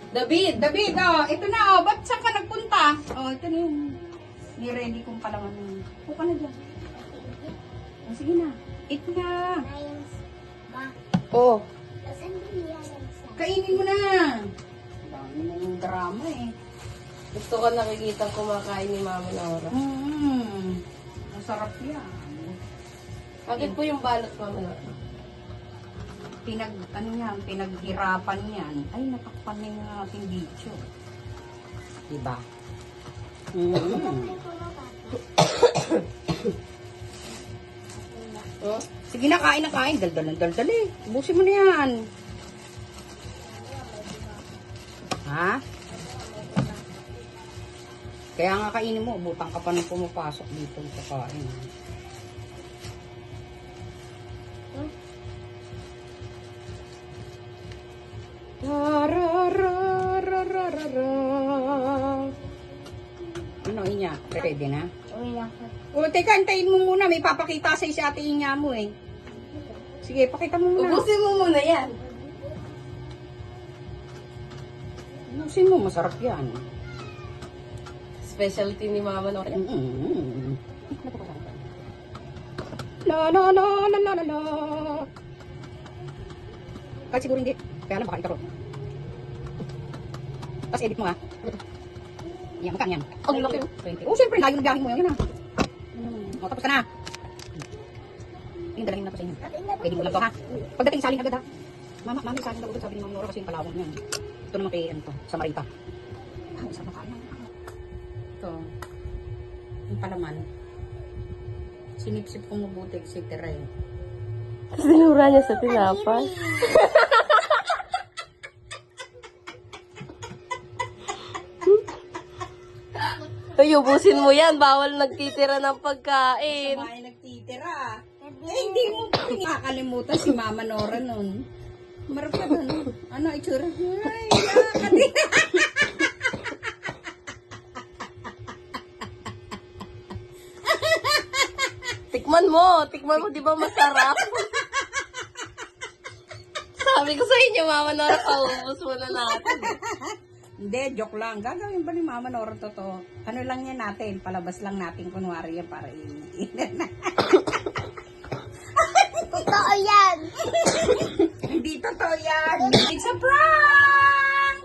David! David, oh, ito na, oh. Ba't saan ka nagpunta? Oh, ito na yung ni-ready kong palaman. Upo ka na dyan. Oh, sige na. Eat na. Oh. Kainin mo na. Dami na yung drama eh. Gusto ko nakikita kumakain ni Mama Nora. Masarap yan. Bakit po yung balot, Mama Nora? Pinaghirapan yan. Ay, natakpan na yung ating video. Diba? Oh? Sige na, kain na kain. Dal eh. Ubusin mo na yan. Ha? Kaya nga kainin mo, butang ka pa nang pumapasok dito sa kain. Ano, Inya? Ready na? O, teka, antayin mo muna. May papakita sa si ate Inya mo eh. Sige, pakita mo muna. Ubusin mo muna yan. Ubusin mo, masarap yan. Specialty ni Mama Nora. La la la la la la la. Kahit siguro hindi. Kaya lang baka ikaro. Tapos edit mo ha. Yan, magkano yan? Ang laki. 20. Oh, siyempre, layo ng biyahe mo yan. Yan ha. O, tapos ka na. Yung dalhin na pa sa inyo. Pwede mo lang to ha. Pagdating saling agad ha. Mama, saling agad sabi ni Mama Nora kasi yung palawang yan. Ito naman kay, ano to, sa Marita. Ah, isa pa kaya. Ito. Yung palaman. Sinipsip kong mabuti si Tere. Sinura niya sa tinapay. Uy, ubusin mo yan. Bawal nagtitira ng pagkain. Sabay nagtitira. Hindi mo makakalimutan si Mama Nora nun. Marap ka doon. Ano, itsura? Ay, yakadi. Tikman mo, di ba masarap? Sabi ko sa inyo, Mama Nora, paubos mo na natin. Hindi, joke lang. Gagawin ba ni Mama Nora totoo? Ano lang yan natin? Palabas lang natin kunwari yan para iinan. Totoo yan. Hindi totoo yan. It's a prank!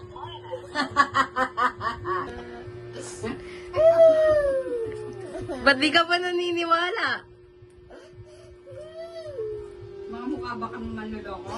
Ba't di ka pa naniniwala? Mga mukha ba kang manluloko?